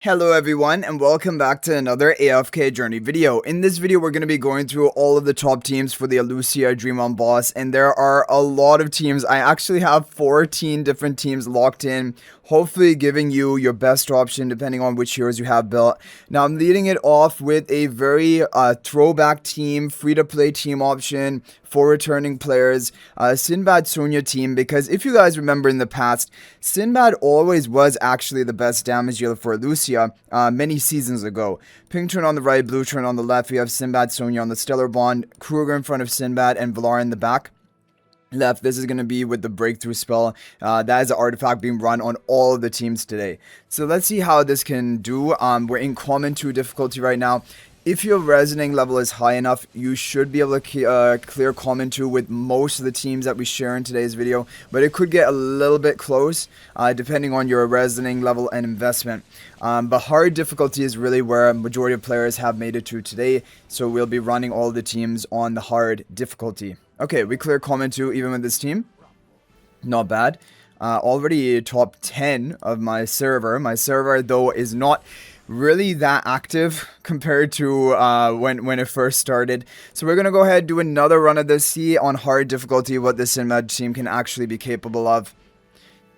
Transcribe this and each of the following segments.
Hello everyone and welcome back to another AFK journey video. In this video we're going to be going through all of the top teams for the Illucia Dream on Boss, and there are a lot of teams. I actually have 14 different teams locked in, hopefully giving you your best option depending on which heroes you have built. Now I'm leading it off with a very throwback team, free to play team option for returning players, Sinbad Team, because if you guys remember in the past, Sinbad always was actually the best damage dealer for Illucia many seasons ago. Pink turn on the right, blue turn on the left, we have Sinbad Sonya on the Stellar Bond, Kruger in front of Sinbad, and Valar in the back. Left, this is going to be with the breakthrough spell. That is an artifact being run on all of the teams today. So let's see how this can do. We're in common 2 difficulty right now. If your resonating level is high enough, you should be able to clear common 2 with most of the teams that we share in today's video, but it could get a little bit close depending on your resonating level and investment. But hard difficulty is really where a majority of players have made it to today, so we'll be running all the teams on the hard difficulty. Okay, we clear common 2 even with this team. Not bad. Already top 10 of my server. My server, though, is not really that active compared to when it first started. So we're gonna go ahead and do another run of this, see on hard difficulty what this Sinbad team can actually be capable of.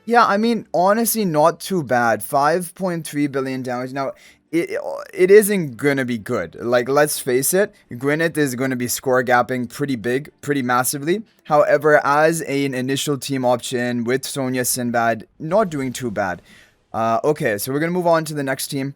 Yeah, I mean, honestly, not too bad. 5.3 billion damage. Now, it isn't gonna be good. Like, let's face it, Gwyneth is gonna be score gapping pretty big, pretty massively. However, as an initial team option with Sonya Sinbad, not doing too bad. Okay, so we're gonna move on to the next team.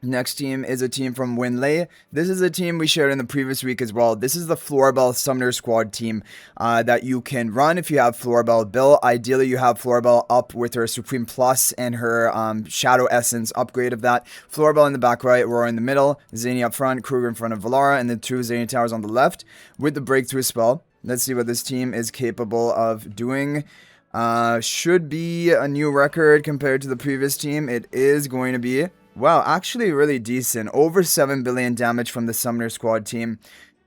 Next team is a team from Winley. This is a team we shared in the previous week as well. This is the Florabelle Summoner Squad team that you can run if you have Florabelle built. Ideally, you have Florabelle up with her Supreme Plus and her Shadow Essence upgrade of that. Florabelle in the back right, Aurora in the middle, Zany up front, Kruger in front of Valara, and the 2 Zany towers on the left with the breakthrough spell. Let's see what this team is capable of doing. Should be a new record compared to the previous team. It is going to be... wow, actually really decent. Over 7 billion damage from the Summoner Squad team.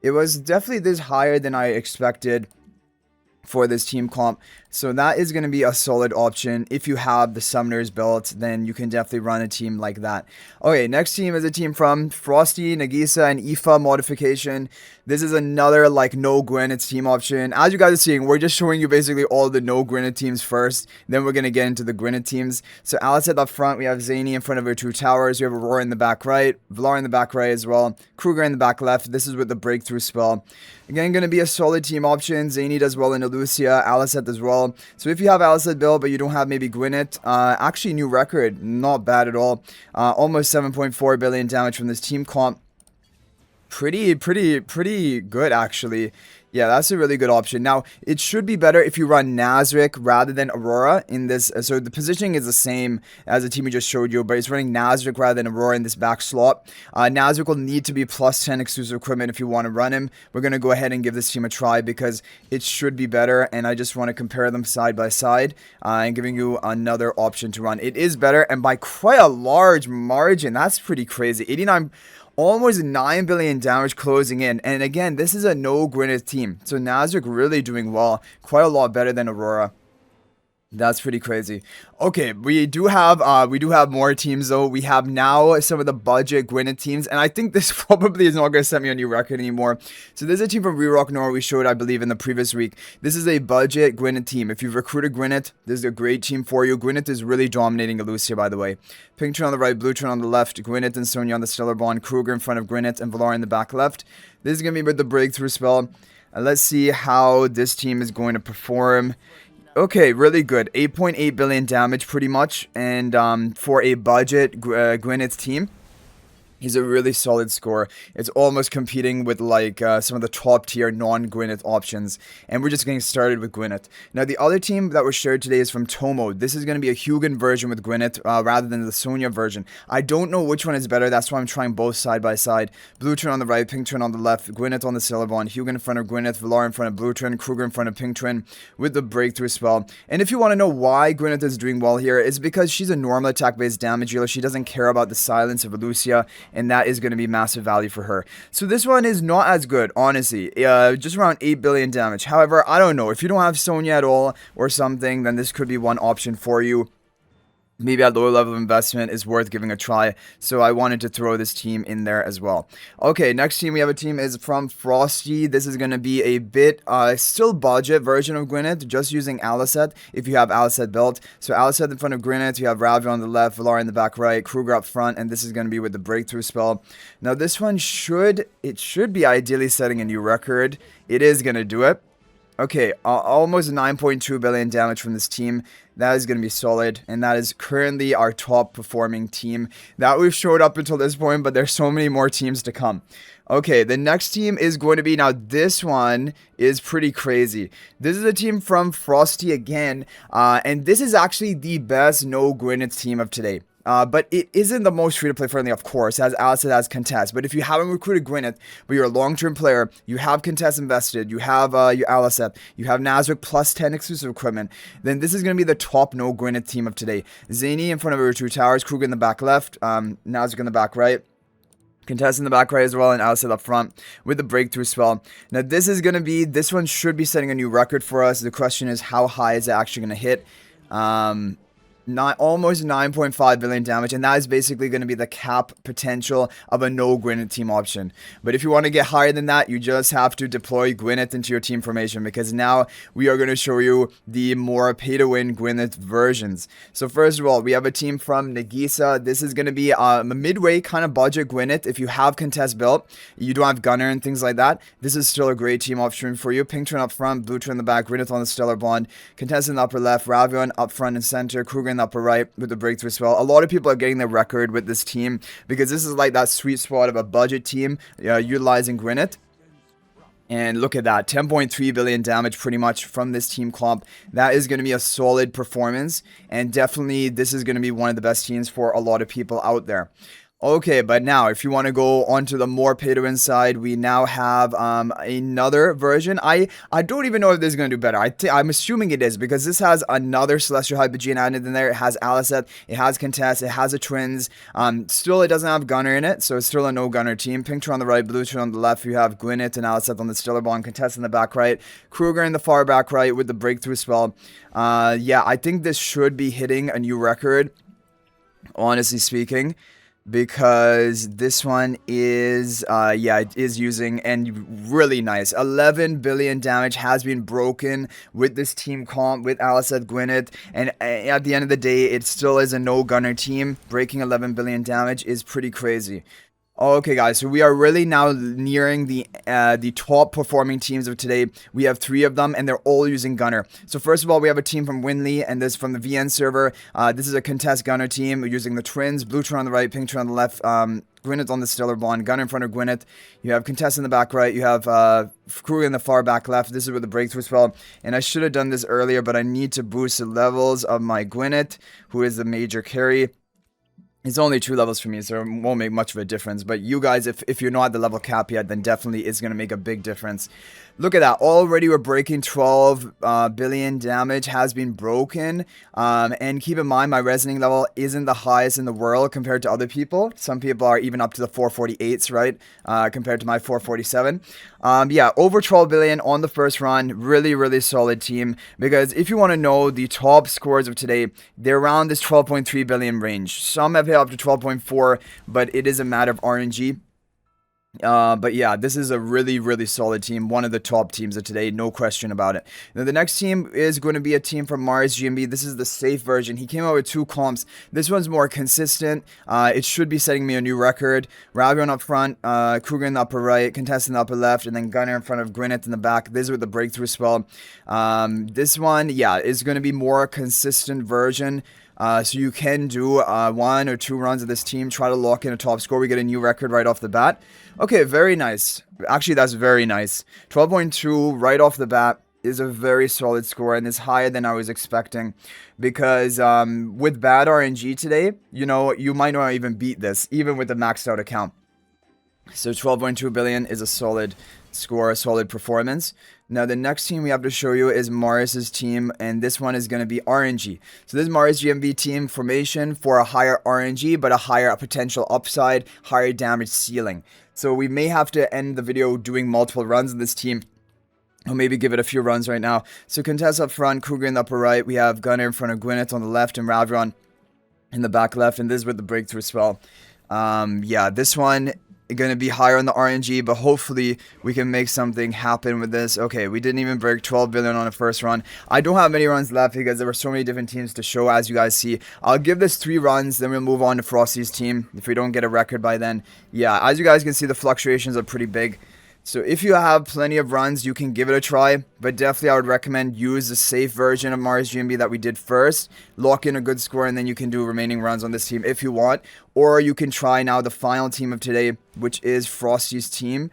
It was definitely this higher than I expected for this team comp. So that is going to be a solid option. If you have the Summoners built, then you can definitely run a team like that. Okay, next team is a team from Frosty, Nagisa, and Aoife modification. This is another like No-Gwyneth team option. As you guys are seeing, we're just showing you basically all the No-Gwyneth teams first. Then we're going to get into the Gwyneth teams. So Aliceth up front, we have Zany in front of her 2 towers. We have Aurora in the back right, Valar in the back right as well, Kruger in the back left. This is with the breakthrough spell. Again, going to be a solid team option. Zany does well in Illucia, Aliceth as well. So if you have Aliceth built, but you don't have maybe Gwyneth, actually new record, not bad at all. Almost 7.4 billion damage from this team comp. Pretty good actually. Yeah, that's a really good option. Now, it should be better if you run Nazrik rather than Aurora in this. So the positioning is the same as the team we just showed you, but it's running Nazrik rather than Aurora in this back slot. Nazrik will need to be plus 10 exclusive equipment if you want to run him. We're going to go ahead and give this team a try because it should be better, and I just want to compare them side by side and giving you another option to run. It is better, and by quite a large margin. That's pretty crazy. 89... almost 9 billion damage closing in. And again, this is a No-Gwyneth team. So Nazrik really doing well. Quite a lot better than Aurora. That's pretty crazy. Okay, we do have more teams though. We have now some of the budget Gwyneth teams, and I think this probably is not going to set me a new record anymore. So there's a team from Re-Rock Nor we showed, I believe, in the previous week. This is a budget Gwyneth team. If you've recruited Gwyneth, this is a great team for you. Gwyneth is really dominating Illucia, by the way. Pink turn on the right, blue turn on the left. Gwyneth and Sonya on the Stellar Bond. Kruger in front of Gwyneth and Valar in the back left. This is going to be with the breakthrough spell. Let's see how this team is going to perform. Okay, really good. 8.8 billion damage pretty much. And for a budget Gwyneth team, he's a really solid score. It's almost competing with like some of the top tier non-Gwyneth options. And we're just getting started with Gwyneth. Now the other team that was shared today is from Tomo. This is going to be a Hugin version with Gwyneth rather than the Sonya version. I don't know which one is better. That's why I'm trying both side by side. Blue turn on the right, pink turn on the left. Gwyneth on the Stellar Bond. Hugin in front of Gwyneth. Valar in front of blue turn. Kruger in front of pink turn with the breakthrough spell. And if you want to know why Gwyneth is doing well here, it's because she's a normal attack based damage dealer. She doesn't care about the silence of Illucia, and that is going to be massive value for her. So this one is not as good, honestly. Just around 8 billion damage. However, I don't know. If you don't have Sonya at all or something, then this could be one option for you. maybe at lower level of investment is worth giving a try. So I wanted to throw this team in there as well. Okay, next team we have a team is from Frosty. This is going to be a bit still budget version of Gwyneth, just using Aliceth if you have Aliceth built. So Aliceth in front of Gwyneth, you have Ravi on the left, Valar in the back right, Kruger up front, and this is going to be with the breakthrough spell. Now this one should be ideally setting a new record. It is going to do it. Okay, almost 9.2 billion damage from this team. That is going to be solid, and that is currently our top performing team that we've showed up until this point, but there's so many more teams to come. Okay, the next team is going to be, now this one is pretty crazy. This is a team from Frosty again, and this is actually the best No-Gwyneth team of today. But it isn't the most free-to-play friendly, of course, as Aliceth has Contess. But if you haven't recruited Gwyneth, but you're a long-term player, you have Contess invested, you have your Aliceth, you have Nazrik plus 10 exclusive equipment, then this is going to be the top No-Gwyneth team of today. Zany in front of her two towers, Kruger in the back left, Nazrik in the back right. Contest in the back right as well, and Aliceth up front with the breakthrough spell. Now this is going to be, this one should be setting a new record for us. The question is, how high is it actually going to hit? Almost 9.5 billion damage, and that is basically going to be the cap potential of a no Gwyneth team option. But if you want to get higher than that, you just have to deploy Gwyneth into your team formation, because now we are going to show you the more pay-to-win Gwyneth versions. So first of all, we have a team from Nagisa. This is going to be a midway kind of budget Gwyneth. If you have Contest built, you don't have Gunnar and things like that, this is still a great team option for you. Pink turn up front, blue turn in the back, Gwyneth on the Stellar Blonde, Contest in the upper left, Ravion up front and center, Kruger in the upper right with the breakthrough spell. A lot of people are getting their record with this team because this is like that sweet spot of a budget team utilizing Gwyneth. And look at that, 10.3 billion damage pretty much from this team comp. That is going to be a solid performance, and definitely this is going to be one of the best teams for a lot of people out there. Okay, but now if you want to go onto the more pay-to-win side, we now have another version. I don't even know if this is going to do better. I'm assuming it is, because this has another Celestial Hypogean added in there. It has Aliceth, it has Contest, it has a Twins. Still, it doesn't have Gunnar in it, so it's still a no-Gunnar team. Pink turn on the right, blue turn on the left. You have Gwyneth and Aliceth on the Stellar Bond, Contest in the back right, Kruger in the far back right with the breakthrough spell. Yeah, I think this should be hitting a new record, honestly speaking, because this one is yeah, it is using, and really nice, 11 billion damage has been broken with this team comp with Aliceth Gwyneth, and at the end of the day it still is a no-Gunnar team. Breaking 11 billion damage is pretty crazy. Okay guys, so we are really now nearing the top performing teams of today. We have 3 of them, and they're all using Gunnar. So first of all, we have a team from Winley, and this from the VN server. This is a Contest Gunnar team using the Twins, blue turn on the right, pink turn on the left, Gwyneth on the Stellar Blonde, Gunnar in front of Gwyneth. You have Contest in the back right, you have Kruger in the far back left. This is with the breakthrough spell, and I should have done this earlier, but I need to boost the levels of my Gwyneth, who is the major carry. It's only 2 levels for me, so it won't make much of a difference. But you guys, if you're not at the level cap yet, then definitely it's going to make a big difference. Look at that. Already we're breaking 12 billion damage has been broken. And keep in mind, my resonating level isn't the highest in the world compared to other people. Some people are even up to the 448s, right? Compared to my 447. Yeah, over 12 billion on the first run. Really, really solid team. Because if you want to know the top scores of today, they're around this 12.3 billion range. Some have hit up to 12.4, but it is a matter of RNG. But yeah, this is a really, really solid team. One of the top teams of today, no question about it. Now, the next team is going to be a team from Mars GMB. This is the safe version. He came out with 2 comps. This one's more consistent. It should be setting me a new record. Ravion up front, Kruger in the upper right, Contest in the upper left, and then Gunnar in front of Gwyneth in the back. This is with the breakthrough spell. This one, yeah, is going to be more consistent version. So you can do 1 or 2 runs of this team, try to lock in a top score. We get a new record right off the bat. Okay, very nice. Actually, that's very nice. 12.2 right off the bat is a very solid score, and is higher than I was expecting. Because with bad RNG today, you know, you might not even beat this, even with the maxed out account. So 12.2 billion is a solid score, a solid performance. Now the next team we have to show you is Maris's team, and this one is going to be RNG. So this is Maris GMV team formation for a higher RNG, but a higher potential upside, higher damage ceiling. So we may have to end the video doing multiple runs in this team. I'll maybe give it a few runs right now. So Contest up front, Kruger in the upper right. We have Gunnar in front of Gwyneth on the left, and Ravion in the back left, and this is with the breakthrough spell. Yeah, this one gonna be higher on the RNG, but hopefully we can make something happen with this. Okay, we didn't even break 12 billion on the first run. I don't have many runs left because there were so many different teams to show, as you guys see. I'll give this 3 runs, then we'll move on to Frosty's team if we don't get a record by then. Yeah, as you guys can see, the fluctuations are pretty big. So if you have plenty of runs, you can give it a try, but definitely I would recommend use the safe version of Mars GMB that we did first, lock in a good score, and then you can do remaining runs on this team if you want, or you can try now the final team of today, which is Frosty's team.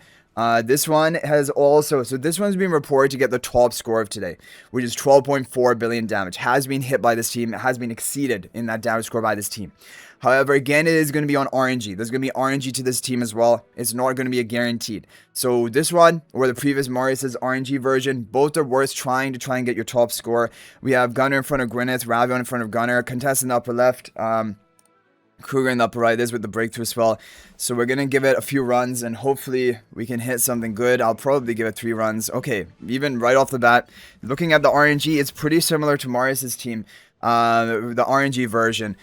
This one has also, so this one's been reported to get the top score of today, which is 12.4 billion damage. Has been hit by this team. It has been exceeded in that damage score by this team. However, again, it is going to be on RNG. There's going to be RNG to this team as well. It's not going to be a guaranteed. So this one, or the previous Marius's RNG version, both are worth trying to try and get your top score. We have Gunnar in front of Gwyneth, Ravion in front of Gunnar, Contess in the upper left, Kruger in the upper right. This with the breakthrough spell. So we're going to give it a few runs and hopefully we can hit something good. I'll probably give it 3 runs. Okay, even right off the bat, looking at the RNG, it's pretty similar to Marius's team, the RNG version.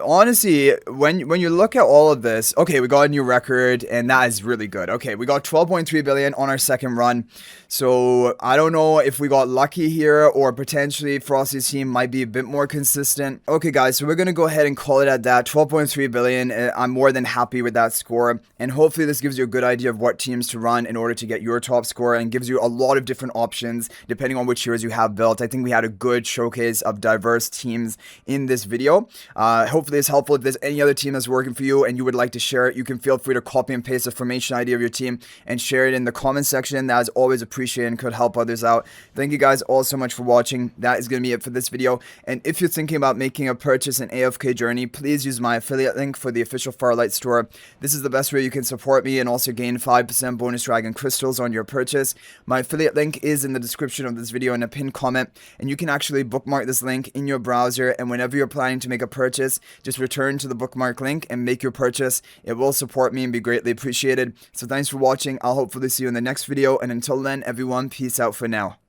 Honestly, when you look at all of this, okay, we got a new record, and that is really good. Okay, we got 12.3 billion on our second run, so I don't know if we got lucky here, or potentially Frosty's team might be a bit more consistent. Okay, guys, so we're gonna go ahead and call it at that. 12.3 billion, I'm more than happy with that score, and hopefully this gives you a good idea of what teams to run in order to get your top score, and gives you a lot of different options, depending on which heroes you have built. I think we had a good showcase of diverse teams in this video. Hopefully it's helpful. If there's any other team that's working for you and you would like to share it, you can feel free to copy and paste the formation ID of your team and share it in the comment section. That is always appreciated and could help others out. Thank you guys all so much for watching. That is going to be it for this video. And if you're thinking about making a purchase in AFK Journey, please use my affiliate link for the official Firelight store. This is the best way you can support me and also gain 5% bonus dragon crystals on your purchase. My affiliate link is in the description of this video in a pinned comment, and you can actually bookmark this link in your browser, and whenever you're planning to make a purchase, just return to the bookmark link and make your purchase. It will support me and be greatly appreciated. So thanks for watching. I'll hopefully see you in the next video, and until then, everyone, peace out for now.